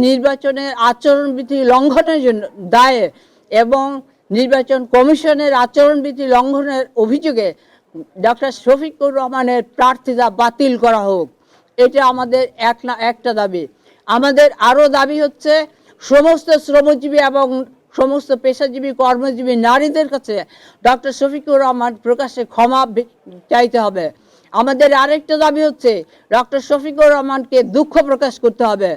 নির্বাচনের আচরণবিধি লঙ্ঘনের জন্য দায়ে এবং নির্বাচন কমিশনের আচরণবিধি লঙ্ঘনের অভিযোগে ডক্টর শফিকুর রহমানের প্রার্থিতা বাতিল করা হোক। এটা আমাদের একটা দাবি। আমাদের আরও দাবি হচ্ছে সমস্ত শ্রমজীবী এবং সমস্ত পেশাজীবী কর্মজীবী নারীদের কাছে ডক্টর শফিকুর রহমান প্রকাশ্যে ক্ষমা চাইতে হবে। আমাদের আরেকটা দাবি হচ্ছে ডক্টর শফিকুর রহমানকে দুঃখ প্রকাশ করতে হবে।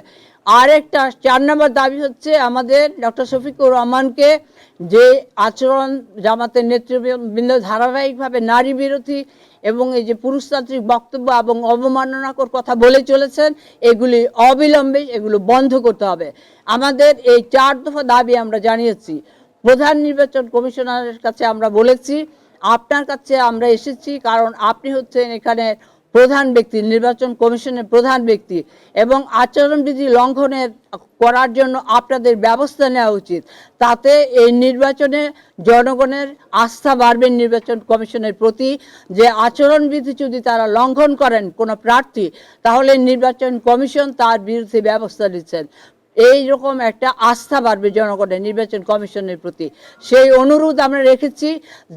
আরেকটা 4 নম্বর দাবি হচ্ছে আমাদের ডক্টর শফিকুর রহমানকে যে আচরণ জামাতের নেতৃবৃন্দ ধারাবাহিকভাবে নারী বিরোধী এবং এই যে পুরুষতান্ত্রিক বক্তব্য এবং অবমাননাকর কথা বলে চলেছেন, এগুলি অবিলম্বে এগুলো বন্ধ করতে হবে। আমাদের এই 4 দফা দাবি আমরা জানিয়েছি। প্রধান নির্বাচন কমিশনারের কাছে আমরা বলেছি, আপনার কাছে আমরা এসেছি কারণ আপনি হচ্ছেন এখানে প্রধান ব্যক্তি, নির্বাচন কমিশনের প্রধান ব্যক্তি, এবং আচরণবিধি লঙ্ঘনের করার জন্য আপনাদের ব্যবস্থা নেওয়া উচিত। তাতে এই নির্বাচনে জনগণের আস্থা বাড়বে নির্বাচন কমিশনের প্রতি, যে আচরণবিধি যদি তারা লঙ্ঘন করেন কোনো প্রার্থী, তাহলে নির্বাচন কমিশন তার বিরুদ্ধে ব্যবস্থা নিচ্ছেন। এই রকম একটা আস্থা বাড়বে জনগণের নির্বাচন কমিশনের প্রতি। সেই অনুরোধ আমরা রেখেছি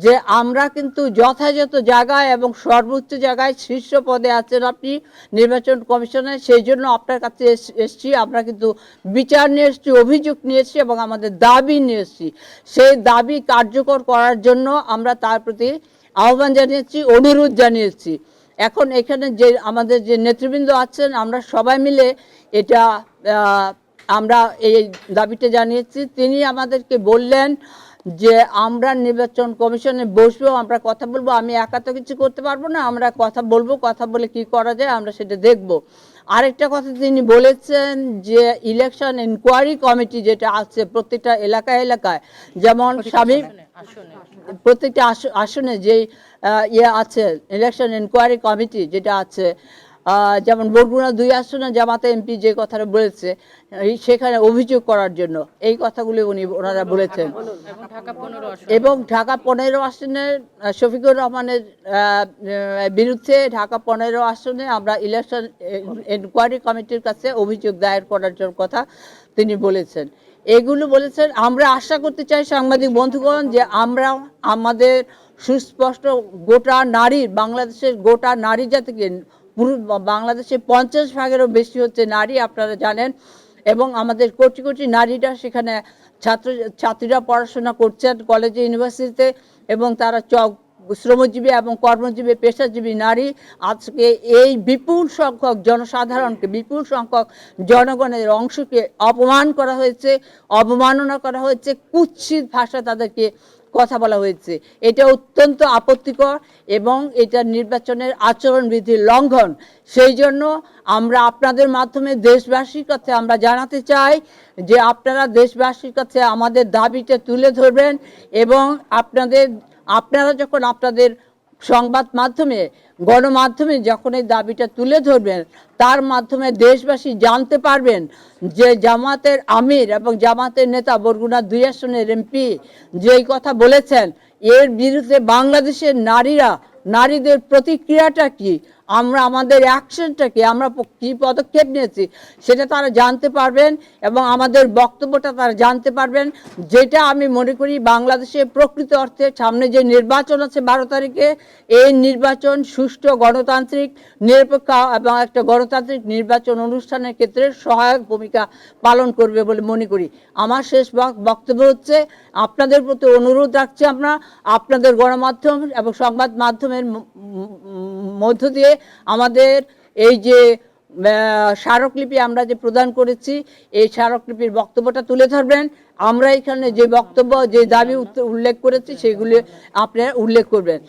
যে আমরা কিন্তু যথাযথ জায়গায় এবং সর্বোচ্চ জায়গায় শীর্ষ পদে আছেন আপনি নির্বাচন কমিশনের, সেই জন্য আপনার কাছে এসেছি। আমরা কিন্তু বিচার নিয়ে এসেছি, অভিযোগ নিয়ে এসেছি এবং আমাদের দাবি নিয়ে এসেছি। সেই দাবি কার্যকর করার জন্য আমরা তার প্রতি আহ্বান জানিয়েছি, অনুরোধ জানিয়েছি। এখন এখানে যে আমাদের যে নেতৃবৃন্দ আছেন, আমরা সবাই মিলে এটা আমরা এই দাবিটা জানিয়েছি। তিনি আমাদেরকে বললেন যে আমরা নির্বাচন কমিশনে বসবো, আমরা কথা বলবো। আমি একা তো কিছু করতে পারবো না, আমরা কথা বলবো, কথা বলে কি করা যায় আমরা সেটা দেখব। আরেকটা কথা তিনি বলেছেন যে ইলেকশন ইনকোয়ারি কমিটি যেটা আছে প্রত্যেকটা এলাকায়, যেমন প্রত্যেকটা আসনে যে আছে ইলেকশন ইনকোয়ারি কমিটি যেটা আছে, যেমন বরগুনা 2 আসনে জামাতে এমপি যে কথাটা বলেছে সেখানে অভিযোগ করার জন্য, এই কথাগুলি ওনারা বলেছেন। এবং ঢাকা 15 আসনে শফিকুর রহমানের বিরুদ্ধে ঢাকা 15 আসনে আমরা ইলেকশন ইনকোয়ারি কমিটির কাছে অভিযোগ দায়ের করার জন্য কথা তিনি বলেছেন। এগুলো বলেছেন। আমরা আশা করতে চাই সাংবাদিক বন্ধুগণ যে আমরা আমাদের সুস্পষ্ট গোটা নারীর, বাংলাদেশের গোটা নারী জাতিকে, পুরো বাংলাদেশে 50%-এরও বেশি হচ্ছে নারী, আপনারা জানেন, এবং আমাদের কোটি কোটি নারীরা সেখানে ছাত্রীরা পড়াশোনা করছেন কলেজে ইউনিভার্সিটিতে, এবং তারা শ্রমজীবী এবং কর্মজীবী পেশাজীবী নারী। আজকে এই বিপুল সংখ্যক জনসাধারণকে, বিপুল সংখ্যক জনগণের অংশকে অপমান করা হয়েছে, অবমাননা করা হয়েছে, কুৎসিত ভাষা তাদেরকে কথা বলা হয়েছে। এটা অত্যন্ত আপত্তিকর এবং এটা নির্বাচনের আচরণবিধির লঙ্ঘন। সেই জন্য আমরা আপনাদের মাধ্যমে দেশবাসীর কাছে আমরা জানাতে চাই যে আপনারা দেশবাসীর কাছে আমাদের দাবিটা তুলে ধরবেন, এবং আপনারা যখন আপনাদের সংবাদ মাধ্যমে, গণমাধ্যমে যখন এই দাবিটা তুলে ধরবেন, তার মাধ্যমে দেশবাসী জানতে পারবেন যে জামাতের আমির এবং জামাতের নেতা বরগুনা 2 আসনের এমপি যেই কথা বলেছেন, এর বিরুদ্ধে বাংলাদেশের নারীদের প্রতিক্রিয়াটা কি, আমরা আমাদের অ্যাকশনটা কি, আমরা কি পদক্ষেপ নিয়েছি সেটা তারা জানতে পারবেন, এবং আমাদের বক্তব্যটা তারা জানতে পারবেন। যেটা আমি মনে করি বাংলাদেশে প্রকৃত অর্থে সামনে যে নির্বাচন আছে 12 তারিখে, এই নির্বাচন সুষ্ঠু, গণতান্ত্রিক, নিরপেক্ষ এবং একটা গণতান্ত্রিক নির্বাচন অনুষ্ঠানের ক্ষেত্রে সহায়ক ভূমিকা পালন করবে বলে মনে করি। আমার শেষ বক্তব্য হচ্ছে আপনাদের প্রতি অনুরোধ রাখছি, আমরা আপনাদের গণমাধ্যম এবং সংবাদ মাধ্যমের মধ্য দিয়ে আমাদের এই যে স্মারকলিপি আমরা যে প্রদান করেছি, এই স্মারকলিপির বক্তব্যটা তুলে ধরবেন। আমরা এখানে যে বক্তব্য, যে দাবি উল্লেখ করেছি সেগুলি আপনারা উল্লেখ করবেন।